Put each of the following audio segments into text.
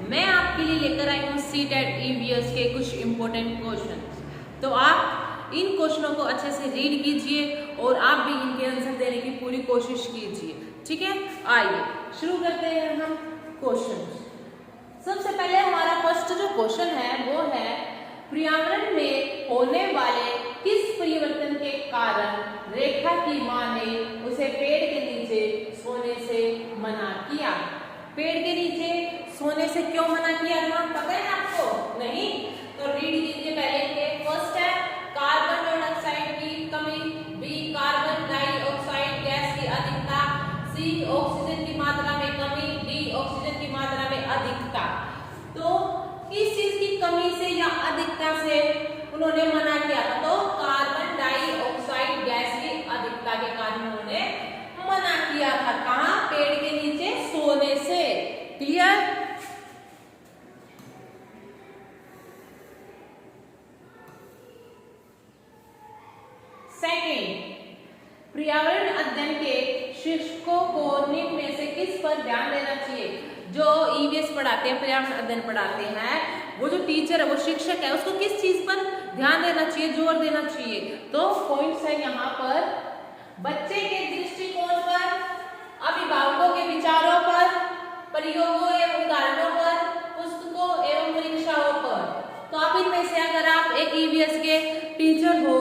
मैं आपके लिए लेकर आई हूँ सीटेट ईवीएस के कुछ इम्पोर्टेंट क्वेश्चन। तो आप इन क्वेश्चनों को अच्छे से रीड कीजिए और आप भी इनके आंसर देने की पूरी कोशिश कीजिए। ठीक है, आइए शुरू करते हैं हम क्वेश्चन। सबसे पहले हमारा फर्स्ट जो क्वेश्चन है वो है, पर्यावरण में होने वाले किस परिवर्तन के कारण रेखा की मां ने उसे पेड़ के नीचे सोने से मना किया? पेड़ के नीचे सोने से क्यों मना किया था, पता है आपको? नहीं तो रीड कीजिए पहले के। फर्स्ट है कार्बन डाइऑक्साइड की कमी, बी कार्बन डाइऑक्साइड गैस की अधिकता, सी ऑक्सीजन की मात्रा में कमी, डी ऑक्सीजन की मात्रा में अधिकता। तो किस चीज की कमी से या अधिकता से उन्होंने मना किया था? तो कार्बन डाइऑक्साइड गैस की अधिकता के कारण उन्होंने मना किया था। कहां? पेड़ के नीचे सोने से। क्लियर? सेकेंड, पर्यावरण अध्ययन के शिक्षकों को निम्न में से किस पर ध्यान देना चाहिए? जो ईवीएस पढ़ाते हैं, पर्यावरण अध्ययन पढ़ाते हैं, वो जो टीचर है, वो शिक्षक है, उसको किस चीज पर ध्यान देना चाहिए, जोर देना चाहिए? तो पॉइंट्स है यहाँ पर, बच्चे के दृष्टिकोण पर, अभिभावकों के विचारों पर, प्रयोगों एवं उदाहरणों पर, पुस्तकों एवं परीक्षाओं पर। तो आप इनमें से अगर आप एक ईवीएस के टीचर हो,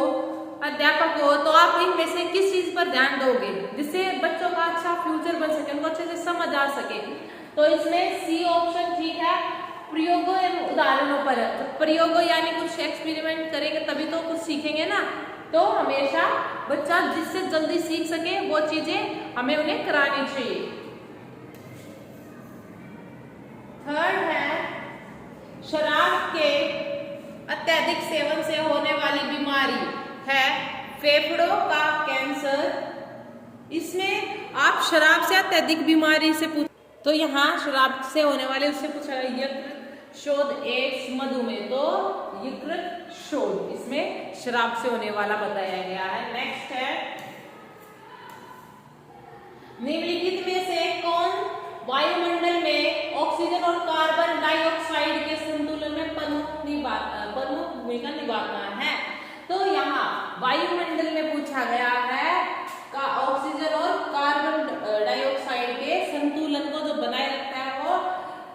अध्यापक हो, तो आप इनमें से किस चीज पर ध्यान दोगे जिससे बच्चों का अच्छा फ्यूचर बन सके, उनको अच्छे से समझ आ सके? तो इसमें सी ऑप्शन ठीक है, प्रयोगों एवं उदाहरणों पर। तो प्रयोगों यानी कुछ एक्सपेरिमेंट करेंगे तभी तो कुछ सीखेंगे ना। तो हमेशा बच्चा जिससे जल्दी सीख सके वो चीजें हमें उन्हें करानी चाहिए। थर्ड है, शराब के अत्यधिक सेवन से होने वाली बीमारी है फेफड़ों का कैंसर। इसमें आप शराब से अत्यधिक बीमारी से पूछ, तो यहाँ शराब से होने वाले उससे पूछा यकृत शोध, एड्स, मधुमेह। तो यकृत शोध इसमें शराब से होने वाला बताया गया है। नेक्स्ट है, निम्नलिखित में से कौन वायुमंडल में ऑक्सीजन और कार्बन डाइऑक्साइड के संतुलन में प्रमुख भूमिका निभाता है? तो यहाँ वायुमंडल में पूछा गया है का ऑक्सीजन और कार्बन डाइऑक्साइड के संतुलन को जो बनाए रखता है वो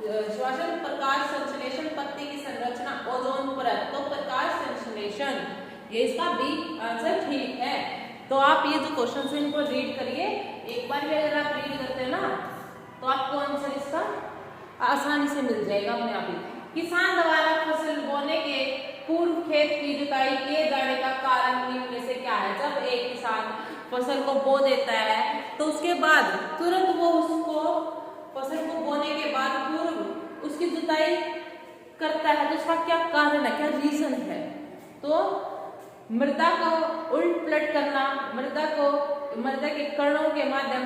श्वसन, प्रकाश संश्लेषण, पत्ती की संरचना, ओजोन परत। तो प्रकाश संश्लेषण, ये इसका बी आंसर ठीक है। तो आप ये जो क्वेश्चन है इनको रीड करिए, एक बार भी अगर आप रीड करते हैं ना तो आपको आंसर इसका आसानी से मिल जाएगा अपने आप ही। किसान द्वारा फसल बोने के पूर्व खेत की जुताई किए जाने का कारण निम्न में से क्या है? जब एक किसान फसल को बो देता है तो उसके बाद तुरंत वो उसको फसल को बोने के बाद पूर्व उसकी जुताई करता है, तो उसका क्या कारण है, क्या रीजन है? तो मृदा को उल्ट पलट करना, मृदा के कणों के माध्यम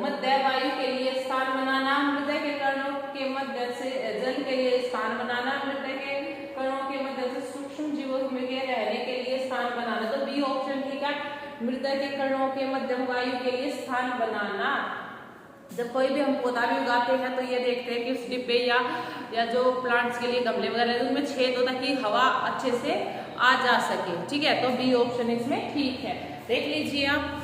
मध्य वायु के लिए स्थान बनाना, मृदा के कणों के मध्य से जल के लिए स्थान बनाना, मृदा के कणों के मध्य से सूक्ष्म जीवों के रहने के लिए स्थान बनाना। तो बी ऑप्शन ठीक है, मृदा के कणों के मध्यम वायु के लिए स्थान बनाना। जब कोई भी हम पौधा भी उगाते हैं तो ये देखते हैं कि उस डिब्बे या जो प्लांट्स के लिए गमले वगैरह उनमें छेद होता है कि हवा अच्छे से आ जा सके। ठीक है, तो बी ऑप्शन इसमें ठीक है, देख लीजिए आप।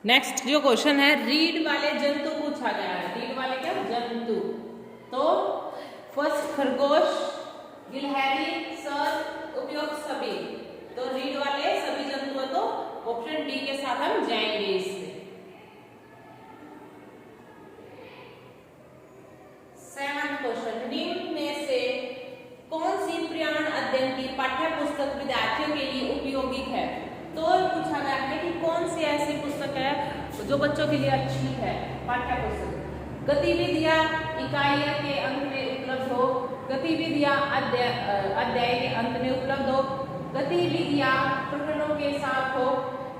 नेक्स्ट जो क्वेश्चन है, रीढ़ वाले जंतु पूछा गया है। रीढ़ वाले क्या जंतु? तो फर्स्ट खरगोश, गिलहरी, सर, उपयुक्त सभी। तो रीढ़ वाले सभी जंतु है, तो ऑप्शन डी के साथ हम जाएंगे इसमें। सेवंथ क्वेश्चन, निम्न में से कौन सी पर्यावरण अध्ययन की पाठ्य पुस्तक विद्यार्थियों के लिए उपयोगी है? तो पूछा गया है कि कौन सी ऐसी पुस्तक है जो बच्चों के लिए अच्छी है पाठ्य पुस्तक। गतिविधियां इकाइयों के अंत में उपलब्ध हो, गतिविधियां अध्याय के अंत में उपलब्ध हो, गतिविधियां प्रकरणों के साथ हो,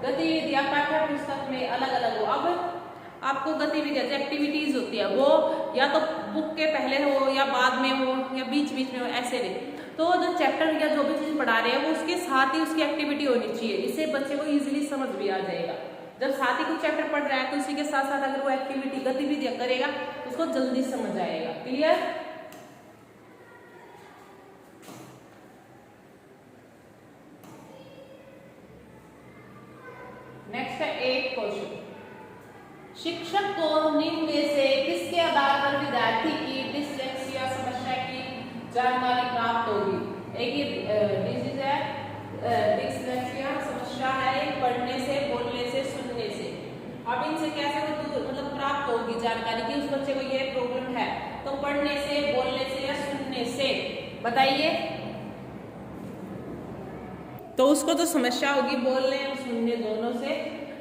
गतिविधियां पाठ्य पुस्तक में अलग अलग हो। अब आपको गतिविधियां जो एक्टिविटीज होती है वो या तो बुक के पहले हो या बाद में हो या बीच बीच में हो, ऐसे नहीं। तो जो चैप्टर या जो भी चीज पढ़ा रहे हैं वो उसके साथ ही उसकी एक्टिविटी होनी चाहिए, इससे बच्चे को इजीली समझ भी आ जाएगा। जब साथ ही कुछ चैप्टर पढ़ रहा है तो उसी के साथ साथ अगर वो एक्टिविटी गतिविधियां करेगा तो उसको जल्दी समझ आएगा। क्लियर? नेक्स्ट है 8 क्वेश्चन। शिक्षक को निम्न में से किसके आधार पर विद्यार्थी की डिसलेक्सिया समस्या की जानकारी प्राप्त होगी? एक ये डिजीज है, डिसलेक्सिया समस्या है, पढ़ने से, बोलने से, सुनने से। अब इनसे कैसे मतलब प्राप्त होगी जानकारी कि उस बच्चे को ये प्रॉब्लम है? तो पढ़ने से, बोलने से या सुनने से? बताइए। तो उसको तो समस्या होगी बोलने और सुनने दोनों से,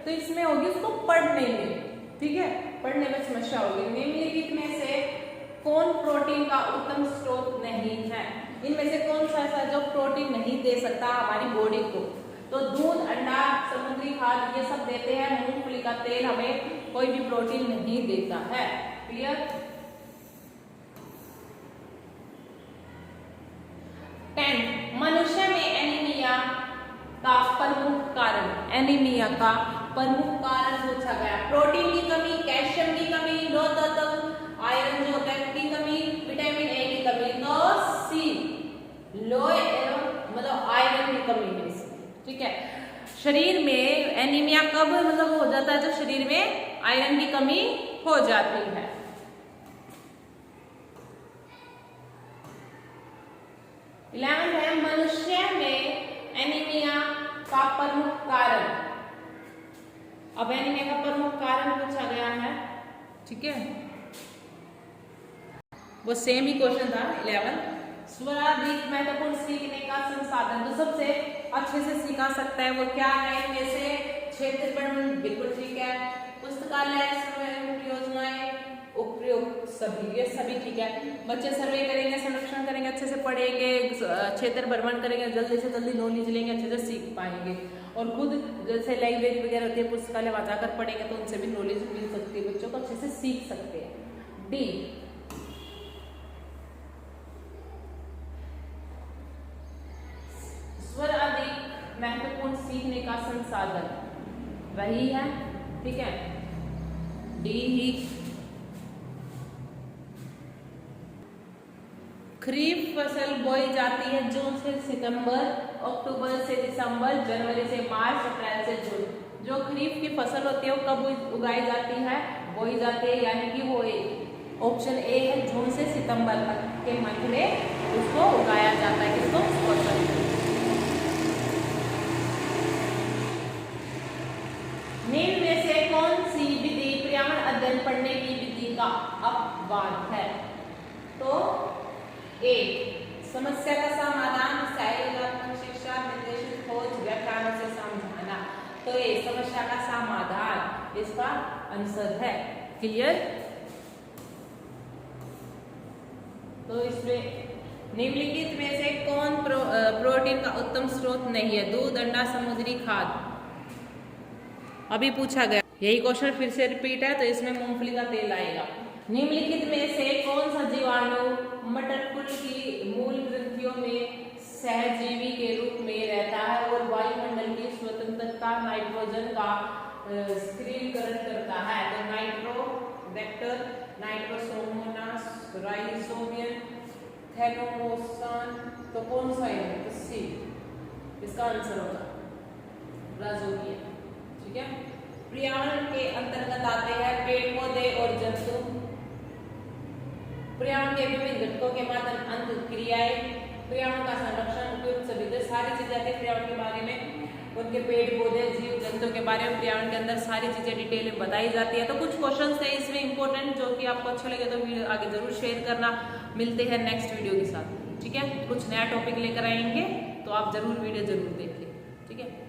तो इसमें होगी उसको पढ़ने में। ठीक है, पढ़ने में समस्या होगी। निम्नलिखित में से कौन प्रोटीन का उत्तम स्रोत नहीं है? इनमें से कौन सा ऐसा जो प्रोटीन नहीं दे सकता हमारी बॉडी को? तो दूध, अंडा, समुद्री खाद ये सब देते हैं, मूंगफली का तेल हमें कोई भी प्रोटीन नहीं देता है। क्लियर? 10 मनुष्य में एनीमिया का प्रमुख कारण, एनीमिया का प्रमुख कारण पूछा गया। प्रोटीन की कमी, कैल्शियम की कमी, लोह तत्व आयरन जो होता है की कमी, विटामिन ए की कमी। तो सी, लोह एवं मतलब आयरन की कमी है इसमें। ठीक है, शरीर में एनीमिया कब मतलब हो जाता है? जब शरीर में आयरन की कमी हो जाती है। इलेवेंथ है मनुष्य में एनीमिया का प्रमुख कारण। अब एनीमिया का प्रमुख कारण पूछा गया है। ठीक है, वो सेम ही क्वेश्चन था 11। सर्वाधिक महत्वपूर्ण सीखने का संसाधन जो सबसे अच्छे से सिखा सकता है वो क्या है? इनमें से क्षेत्रफल बिल्कुल ठीक है, पुस्तकालय, योजनाएं, उपयोग सभी, ये सभी ठीक है। बच्चे सर्वे करेंगे, संरक्षण करेंगे, अच्छे से पढ़ेंगे, क्षेत्र भ्रमण करेंगे, जल्दी से जल्दी नॉलेज लेंगे, अच्छे से सीख पाएंगे। और खुद जैसे लाइब्रेरी वगैरह होती है, पुस्तकालय वहां जाकर पढ़ेंगे तो उनसे भी नॉलेज मिल सकती है, बच्चों को अच्छे से सीख सकते हैं। डी सर्वाधिक महत्वपूर्ण सीखने का संसाधन वही है। ठीक है, डी ही। खरीफ फसल बोई जाती है जून से सितंबर, अक्टूबर से दिसंबर, जनवरी से मार्च, अप्रैल से जून। जो खरीफ की फसल होती है वो कब उगाई जाती है? बोई जाती है, यानी कि वो ऑप्शन ए है, जून से सितंबर तक के मंथ में उसको उगाया जाता है। किसको? फसल को। निम्न में से कौन सी विधि पर्यावरण अध्ययन पढ़ने की विधि का अपवाद है? तो ए समस्या का समाधान, सहयोगात्मक शिक्षा, निर्देशित खोज, व्याख्यानों से समझाना। तो ए समस्या का समाधान इसका आंसर है। क्लियर? तो इसमें निम्नलिखित में से कौन प्रोटीन का उत्तम स्रोत नहीं है? दूध, अंडा, समुद्री खाद। अभी पूछा गया, यही क्वेश्चन फिर से रिपीट है, तो इसमें मूंगफली का तेल आएगा। निम्नलिखित में से कौन सा जीवाणु मटर कुल की मूल ग्रंथियों में सहजीवी के रूप में रहता है और वायुमंडल की स्वतंत्रता नाइट्रोजन का स्थिरीकरण करता है? तो नाइट्रोबैक्टर, नाइट्रोसोमोनास, राइजोबियम, थैलोमोसन। तो कौन सा है? तो सी इसका आंसर होगा राइजोबियम। ठीक है, पर्यावरण के अंतर्गत आते हैं पेड़ पौधे और जंतु। पर्यावरण के विभिन्न घटकों के माध्यम अंत क्रियाएं, पर्यावरण का संरक्षण, उपयुक्त सुविधा, सारी चीजें आती है पर्यावरण के बारे में। उनके पेड़ पौधे, जीव जंतु के बारे में पर्यावरण के अंदर सारी चीजें डिटेल में बताई जाती है। तो कुछ क्वेश्चन थे इसमें इंपॉर्टेंट, जो कि आपको अच्छे लगे तो वीडियो आगे जरूर शेयर करना। मिलते हैं नेक्स्ट वीडियो के साथ। ठीक है, कुछ नया टॉपिक लेकर आएंगे तो आप जरूर वीडियो जरूर देखिए। ठीक है।